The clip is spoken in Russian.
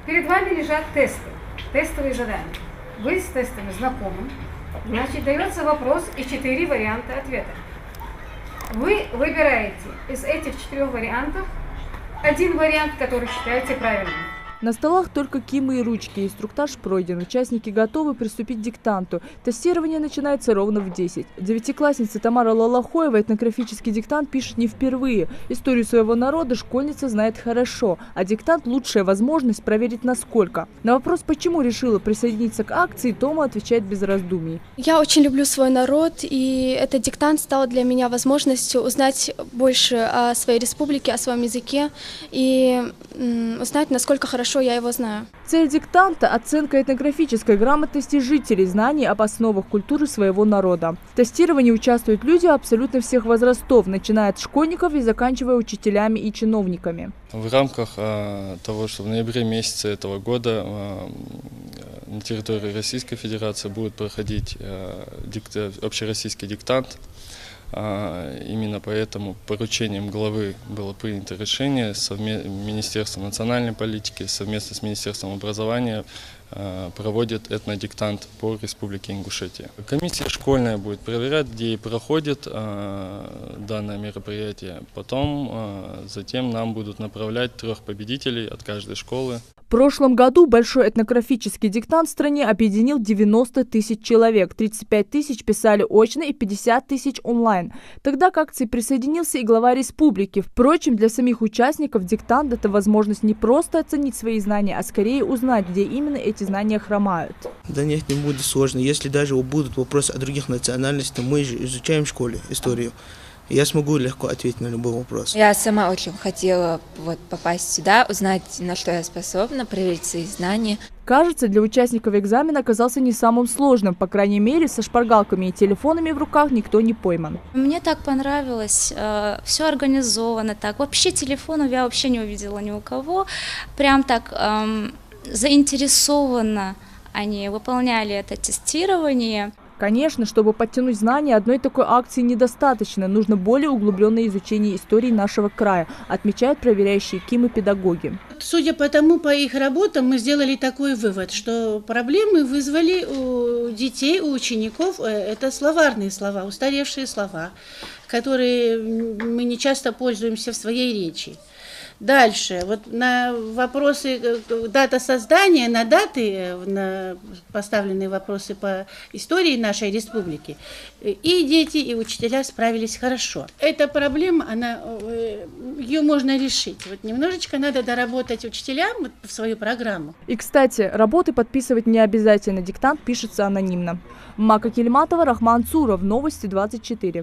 Перед вами лежат тесты, тестовые задания. Вы с тестами знакомы. Значит, дается вопрос и 4 варианта ответа. Вы выбираете из этих 4 вариантов один вариант, который считаете правильным. На столах только кимы и ручки. Инструктаж пройден. Участники готовы приступить к диктанту. Тестирование начинается ровно в 10. Девятиклассница Тамара Лалахоева этнографический диктант пишет не впервые. Историю своего народа школьница знает хорошо, а диктант – лучшая возможность проверить насколько. На вопрос, почему решила присоединиться к акции, Тома отвечает без раздумий. Я очень люблю свой народ, и этот диктант стал для меня возможностью узнать больше о своей республике, о своем языке и узнать, насколько хорошо я его знаю. Цель диктанта – оценка этнографической грамотности жителей, знаний об основах культуры своего народа. В тестировании участвуют люди абсолютно всех возрастов, начиная от школьников и заканчивая учителями и чиновниками. В рамках того, что в ноябре месяце этого года на территории Российской Федерации будет проходить общероссийский диктант, именно поэтому поручением главы было принято решение Министерством национальной политики совместно с Министерством образования проводит этнодиктант по Республике Ингушетия. Комиссия школьная будет проверять, где проходит данное мероприятие. Затем нам будут направлять 3 победителей от каждой школы. В прошлом году большой этнографический диктант в стране объединил 90 тысяч человек. 35 тысяч писали очно и 50 тысяч онлайн. Тогда к акции присоединился и глава республики. Впрочем, для самих участников диктант – это возможность не просто оценить свои знания, а скорее узнать, где именно эти знания хромают. Да нет, не будет сложно. Если даже будут вопросы о других национальностях, мы же изучаем в школе историю. Я смогу легко ответить на любой вопрос. Я сама очень хотела попасть сюда, узнать, на что я способна, проверить свои знания. Кажется, для участников экзамена оказался не самым сложным. По крайней мере, со шпаргалками и телефонами в руках никто не пойман. Мне так понравилось, все организовано так. Вообще телефонов я вообще не увидела ни у кого. Прям так заинтересованно они выполняли это тестирование. Конечно, чтобы подтянуть знания, одной такой акции недостаточно. Нужно более углубленное изучение истории нашего края, отмечают проверяющие кимы-педагоги. Судя по их работам, мы сделали такой вывод, что проблемы вызвали у детей, у учеников, это словарные слова, устаревшие слова, которые мы не часто пользуемся в своей речи. Дальше, на вопросы дата создания, на даты, на поставленные вопросы по истории нашей республики, и дети, и учителя справились хорошо. Эта проблема, ее можно решить. Немножечко надо доработать учителям в свою программу. И, кстати, работы подписывать не обязательно, диктант пишется анонимно. Мака Кельматова, Рахман Цуров, Новости 24.